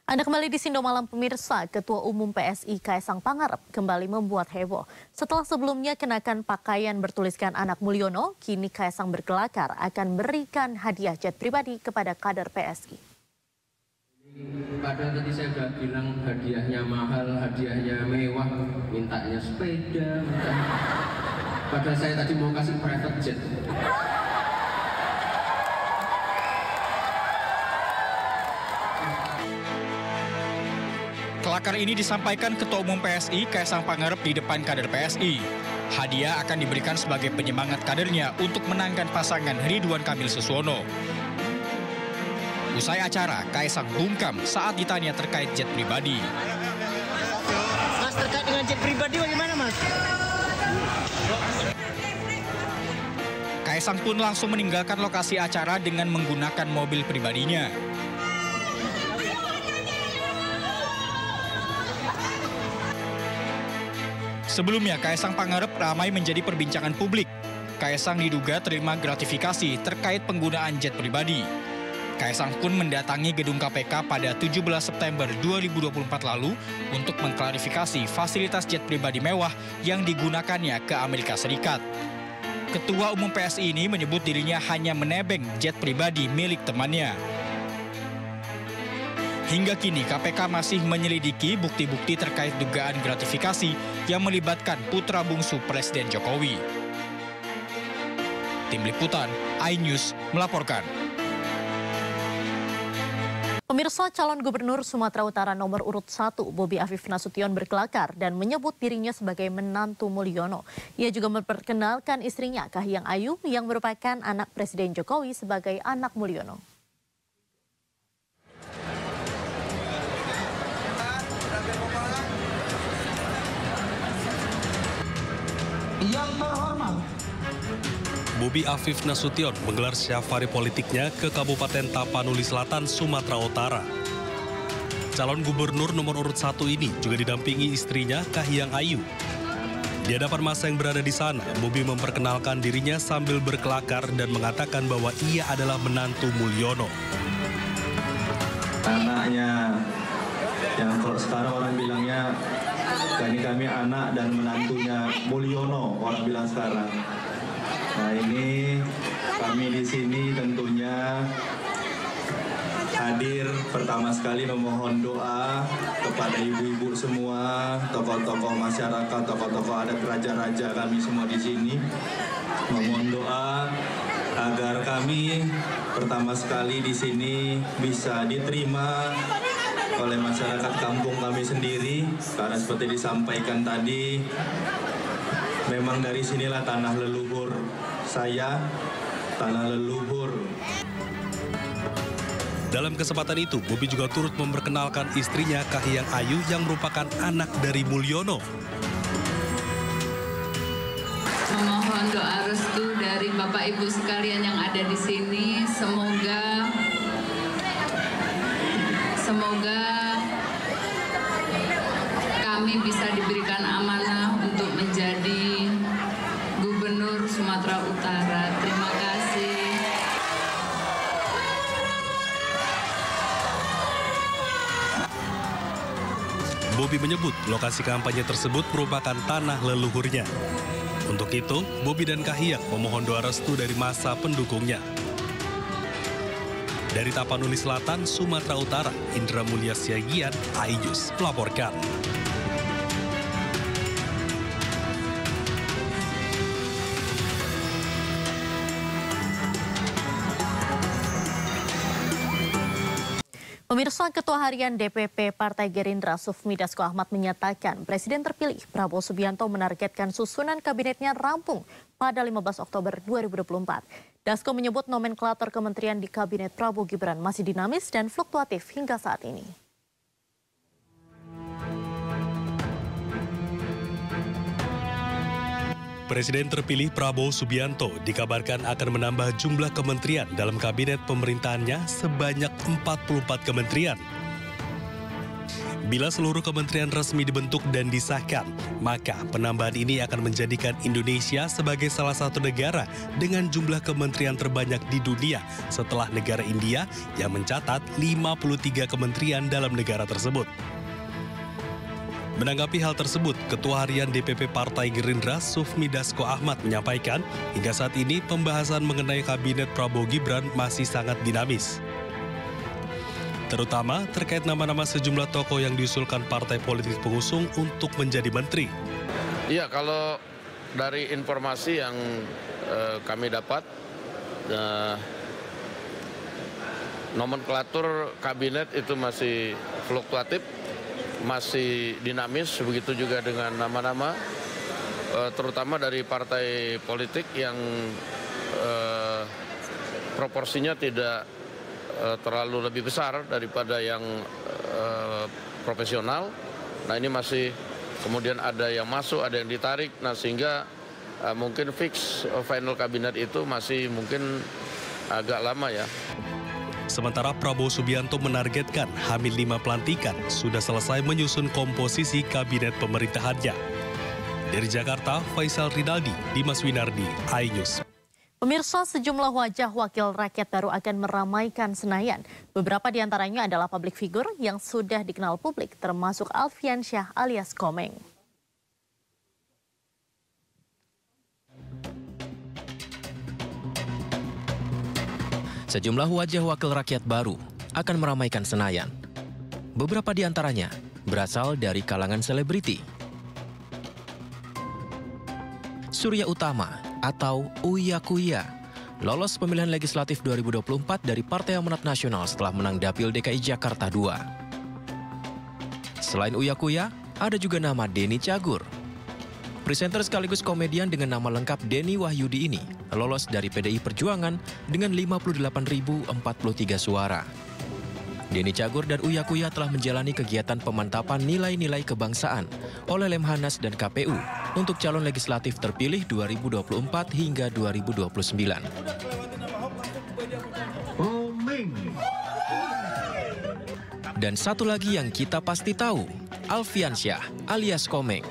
Anda kembali di Sindo Malam pemirsa, Ketua Umum PSI Kaesang Pangarep kembali membuat heboh. Setelah sebelumnya kenakan pakaian bertuliskan Anak Mulyono, kini Kaesang berkelakar akan berikan hadiah jet pribadi kepada kader PSI. Padahal tadi saya sudah bilang hadiahnya mahal, hadiahnya mewah, mintanya sepeda. Padahal saya tadi mau kasih private jet. Kelakar ini disampaikan Ketua Umum PSI Kaesang Pangarep di depan kader PSI. Hadiah akan diberikan sebagai penyemangat kadernya untuk menangkan pasangan Ridwan Kamil Suswono. Usai acara, Kaesang bungkam saat ditanya terkait jet pribadi. Mas, terkait dengan jet pribadi bagaimana, Mas? Kaesang pun langsung meninggalkan lokasi acara dengan menggunakan mobil pribadinya. Sebelumnya, Kaesang Pangarep ramai menjadi perbincangan publik. Kaesang diduga terima gratifikasi terkait penggunaan jet pribadi. Kaesang pun mendatangi gedung KPK pada 17 September 2024 lalu untuk mengklarifikasi fasilitas jet pribadi mewah yang digunakannya ke Amerika Serikat. Ketua Umum PSI ini menyebut dirinya hanya menebeng jet pribadi milik temannya. Hingga kini KPK masih menyelidiki bukti-bukti terkait dugaan gratifikasi yang melibatkan putra bungsu Presiden Jokowi. Tim Liputan, iNews melaporkan. Pemirsa, calon gubernur Sumatera Utara nomor urut 1, Bobi Afif Nasution berkelakar dan menyebut dirinya sebagai menantu Mulyono. Ia juga memperkenalkan istrinya Kahiyang Ayu yang merupakan anak Presiden Jokowi sebagai anak Mulyono. Yang terhormat, Bobi Afif Nasution menggelar syafari politiknya ke Kabupaten Tapanuli Selatan, Sumatera Utara. Calon gubernur nomor urut 1 ini juga didampingi istrinya Kahiyang Ayu. Di hadapan massa yang berada di sana, Bobi memperkenalkan dirinya sambil berkelakar dan mengatakan bahwa ia adalah menantu Mulyono. Anaknya, yang kalau sekarang orang bilangnya, kami anak dan menantunya Mulyono, orang bilang sekarang. Nah, ini kami di sini tentunya hadir pertama sekali memohon doa kepada ibu-ibu semua, tokoh-tokoh masyarakat, tokoh-tokoh adat, raja-raja kami semua di sini. Memohon doa agar kami pertama sekali di sini bisa diterima oleh masyarakat kampung kami sendiri, karena seperti disampaikan tadi, memang dari sinilah tanah leluhur saya, tanah leluhur. Dalam kesempatan itu, Bobi juga turut memperkenalkan istrinya Kahiyang Ayu yang merupakan anak dari Mulyono. Memohon doa restu dari Bapak Ibu sekalian yang ada di sini, semoga kami bisa diberikan amanah untuk menjadi Gubernur Sumatera Utara. Terima kasih. Bobi menyebut lokasi kampanye tersebut merupakan tanah leluhurnya. Untuk itu, Bobi dan Kahiyang memohon doa restu dari massa pendukungnya. Dari Tapanuli Selatan, Sumatera Utara, Indra Mulya Siagian, iNews melaporkan. Pemirsa, Ketua Harian DPP Partai Gerindra Sufmi Dasko Ahmad menyatakan Presiden terpilih Prabowo Subianto menargetkan susunan kabinetnya rampung pada 15 Oktober 2024. Dasko menyebut nomenklatur kementerian di Kabinet Prabowo Gibran masih dinamis dan fluktuatif hingga saat ini. Presiden terpilih Prabowo Subianto dikabarkan akan menambah jumlah kementerian dalam kabinet pemerintahannya sebanyak 44 kementerian. Bila seluruh kementerian resmi dibentuk dan disahkan, maka penambahan ini akan menjadikan Indonesia sebagai salah satu negara dengan jumlah kementerian terbanyak di dunia setelah negara India yang mencatat 53 kementerian dalam negara tersebut. Menanggapi hal tersebut, Ketua Harian DPP Partai Gerindra Sufmi Dasko Ahmad menyampaikan, hingga saat ini pembahasan mengenai Kabinet Prabowo Gibran masih sangat dinamis. Terutama terkait nama-nama sejumlah tokoh yang diusulkan partai politik pengusung untuk menjadi menteri. Iya, kalau dari informasi yang kami dapat, nomenklatur kabinet itu masih fluktuatif, masih dinamis, begitu juga dengan nama-nama, terutama dari partai politik yang proporsinya tidak terlalu lebih besar daripada yang profesional. Nah, ini masih kemudian ada yang masuk, ada yang ditarik, nah sehingga mungkin fix final kabinet itu masih mungkin agak lama ya. Sementara Prabowo Subianto menargetkan H-5 pelantikan sudah selesai menyusun komposisi kabinet pemerintahannya. Dari Jakarta, Faisal Rinaldi, Dimas Winardi, iNews. Pemirsa, sejumlah wajah wakil rakyat baru akan meramaikan Senayan. Beberapa di antaranya adalah publik figur yang sudah dikenal publik, termasuk Alfiansyah alias Komeng. Sejumlah wajah wakil rakyat baru akan meramaikan Senayan. Beberapa di antaranya berasal dari kalangan selebriti. Surya Utama atau Uya Kuya lolos pemilihan legislatif 2024 dari Partai Amanat Nasional setelah menang Dapil DKI Jakarta II. Selain Uya Kuya, ada juga nama Denny Cagur. Presenter sekaligus komedian dengan nama lengkap Denny Wahyudi ini lolos dari PDI Perjuangan dengan 58.043 suara. Denny Cagur dan Uya Kuya telah menjalani kegiatan pemantapan nilai-nilai kebangsaan oleh Lemhanas dan KPU untuk calon legislatif terpilih 2024 hingga 2029. Dan satu lagi yang kita pasti tahu, Alfiansyah alias Komeng.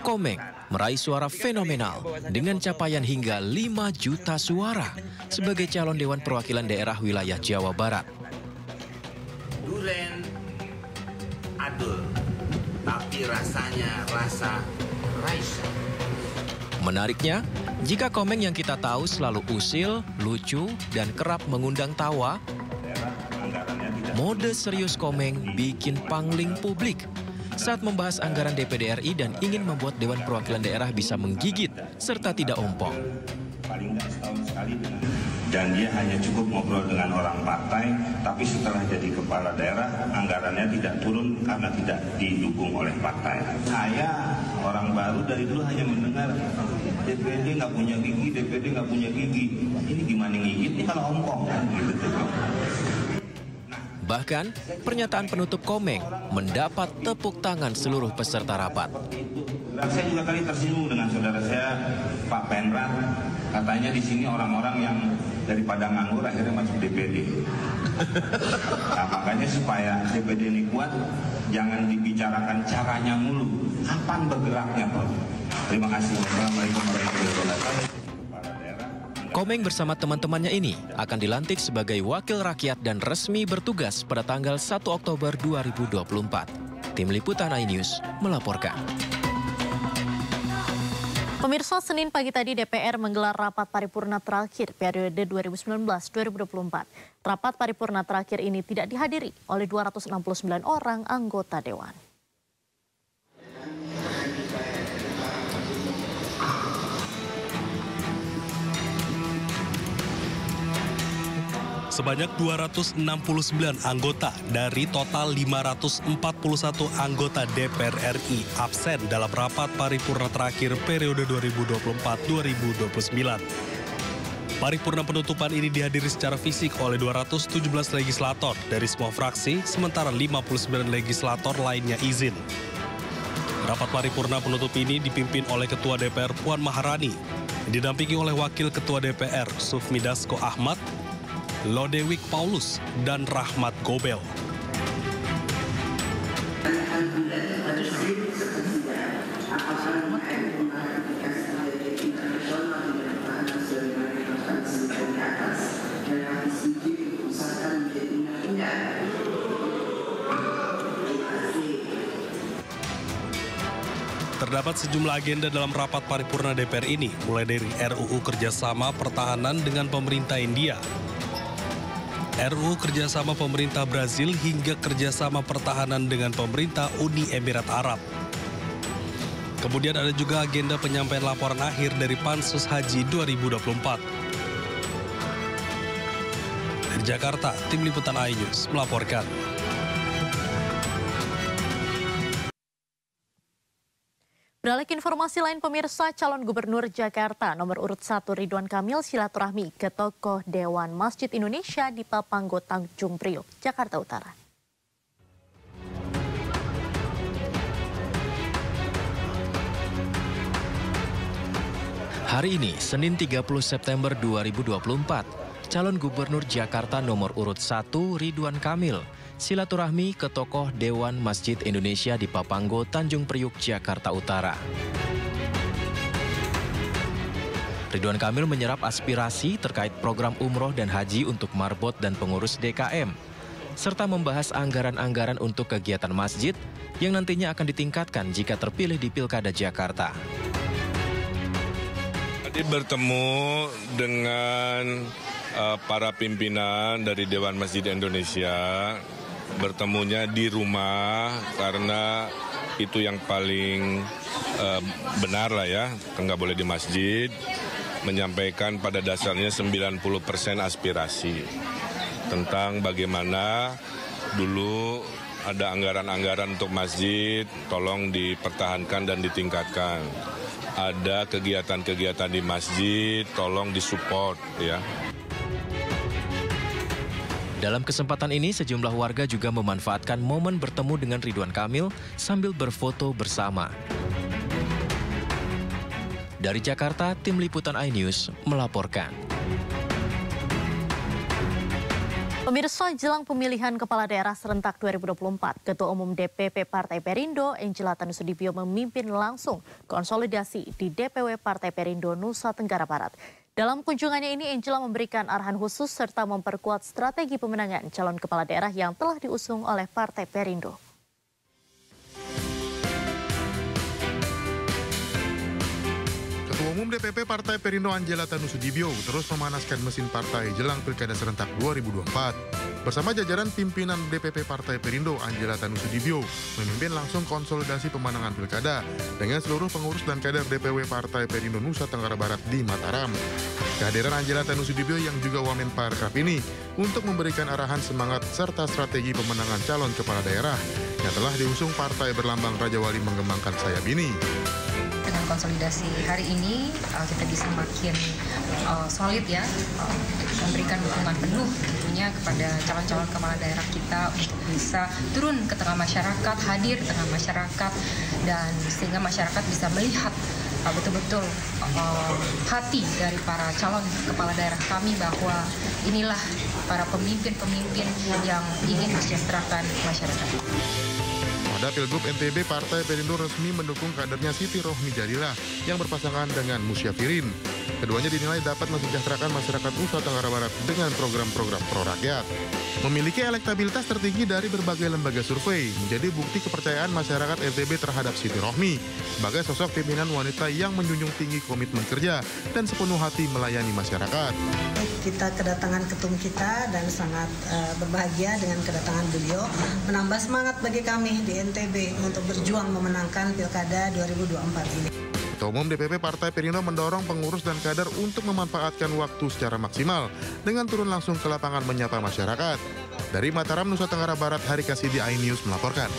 Komeng meraih suara fenomenal dengan capaian hingga 5 juta suara sebagai calon Dewan Perwakilan Daerah Wilayah Jawa Barat. Duren adul, tapi rasanya rasa raisa. Menariknya, jika Komeng yang kita tahu selalu usil, lucu, dan kerap mengundang tawa, mode serius Komeng bikin pangling publik saat membahas anggaran DPD RI dan ingin membuat Dewan Perwakilan Daerah bisa menggigit serta tidak ompong. Dan dia hanya cukup ngobrol dengan orang partai, tapi setelah jadi kepala daerah, anggarannya tidak turun karena tidak didukung oleh partai. Saya orang baru dari dulu hanya mendengar DPD nggak punya gigi, DPD nggak punya gigi. Ini gimana ngigit nih kalau ompong kan? Gitu. Bahkan, pernyataan penutup Komeng mendapat tepuk tangan seluruh peserta rapat. Saya juga kali tersinggung dengan saudara saya, Pak Penrat. Katanya di sini orang-orang yang dari Padang Anggur akhirnya masuk DPD. Nah, makanya supaya DPD ini kuat, jangan dibicarakan caranya mulu. Kapan bergeraknya, Pak? Terima kasih. Wassalamualaikum warahmatullahi wabarakatuh. Komeng bersama teman-temannya ini akan dilantik sebagai wakil rakyat dan resmi bertugas pada tanggal 1 Oktober 2024. Tim Liputan iNews melaporkan. Pemirsa, Senin pagi tadi DPR menggelar rapat paripurna terakhir periode 2019-2024. Rapat paripurna terakhir ini tidak dihadiri oleh 269 orang anggota Dewan. Sebanyak 269 anggota dari total 541 anggota DPR RI absen dalam rapat paripurna terakhir periode 2024-2029. Paripurna penutupan ini dihadiri secara fisik oleh 217 legislator dari semua fraksi, sementara 59 legislator lainnya izin. Rapat paripurna penutup ini dipimpin oleh Ketua DPR Puan Maharani, didampingi oleh Wakil Ketua DPR Sufmi Dasko Ahmad, Lodewijk Paulus, dan Rahmat Gobel. Terdapat sejumlah agenda dalam rapat paripurna DPR ini, mulai dari RUU Kerjasama Pertahanan dengan pemerintah India, RUU Kerjasama Pemerintah Brazil hingga Kerjasama Pertahanan dengan pemerintah Uni Emirat Arab. Kemudian ada juga agenda penyampaian laporan akhir dari Pansus Haji 2024. Dari Jakarta, Tim Liputan iNews melaporkan. Beralih ke informasi lain, pemirsa, calon gubernur Jakarta nomor urut 1 Ridwan Kamil silaturahmi ke tokoh Dewan Masjid Indonesia di Papanggo, Tanjung Priok, Jakarta Utara. Hari ini, Senin 30 September 2024, calon gubernur Jakarta nomor urut 1 Ridwan Kamil silaturahmi ke tokoh Dewan Masjid Indonesia di Papanggo, Tanjung Priok, Jakarta Utara. Ridwan Kamil menyerap aspirasi terkait program umroh dan haji untuk marbot dan pengurus DKM, serta membahas anggaran-anggaran untuk kegiatan masjid yang nantinya akan ditingkatkan jika terpilih di Pilkada Jakarta. Tadi bertemu dengan para pimpinan dari Dewan Masjid Indonesia, bertemunya di rumah karena itu yang paling benar lah ya, nggak boleh di masjid, menyampaikan pada dasarnya 90% aspirasi tentang bagaimana dulu ada anggaran-anggaran untuk masjid, tolong dipertahankan dan ditingkatkan. Ada kegiatan-kegiatan di masjid, tolong disupport ya. Dalam kesempatan ini, sejumlah warga juga memanfaatkan momen bertemu dengan Ridwan Kamil sambil berfoto bersama. Dari Jakarta, Tim Liputan iNews melaporkan. Pemirsa, jelang pemilihan Kepala Daerah serentak 2024, Ketua Umum DPP Partai Perindo, Angela Tanusudibio memimpin langsung konsolidasi di DPW Partai Perindo Nusa Tenggara Barat. Dalam kunjungannya ini, Angela memberikan arahan khusus serta memperkuat strategi pemenangan calon kepala daerah yang telah diusung oleh Partai Perindo. Ketua Umum DPP Partai Perindo Angela Tanusudibio terus memanaskan mesin partai jelang Pilkada serentak 2024. Bersama jajaran pimpinan DPP Partai Perindo, Angela Tanusudibio memimpin langsung konsolidasi pemenangan Pilkada dengan seluruh pengurus dan kader DPW Partai Perindo Nusa Tenggara Barat di Mataram. Kehadiran Angela Tanusudibio yang juga Wamen Parekraf ini untuk memberikan arahan semangat serta strategi pemenangan calon kepala daerah yang telah diusung partai berlambang Raja Wali mengembangkan sayap ini. Dengan konsolidasi hari ini kita bisa makin solid ya, memberikan dukungan penuh tentunya kepada calon-calon kepala daerah kita untuk bisa turun ke tengah masyarakat, hadir di tengah masyarakat, dan sehingga masyarakat bisa melihat betul-betul hati dari para calon kepala daerah kami bahwa inilah para pemimpin-pemimpin yang ingin mensejahterakan masyarakat. Pada Pilgub NTB, Partai Perindo resmi mendukung kadernya Siti Rohmi Jalila yang berpasangan dengan Musyafirin. Keduanya dinilai dapat mensejahterakan masyarakat Nusa Tenggara Barat dengan program-program pro-rakyat. Memiliki elektabilitas tertinggi dari berbagai lembaga survei, menjadi bukti kepercayaan masyarakat NTB terhadap Siti Rohmi sebagai sosok pimpinan wanita yang menjunjung tinggi komitmen kerja dan sepenuh hati melayani masyarakat. Kita kedatangan ketum kita dan sangat berbahagia dengan kedatangan beliau, menambah semangat bagi kami di NTB untuk berjuang memenangkan Pilkada 2024 ini. Ketua Umum DPP Partai Perindo mendorong pengurus dan kader untuk memanfaatkan waktu secara maksimal dengan turun langsung ke lapangan menyapa masyarakat. Dari Mataram, Nusa Tenggara Barat, Hari Kasidi iNews melaporkan.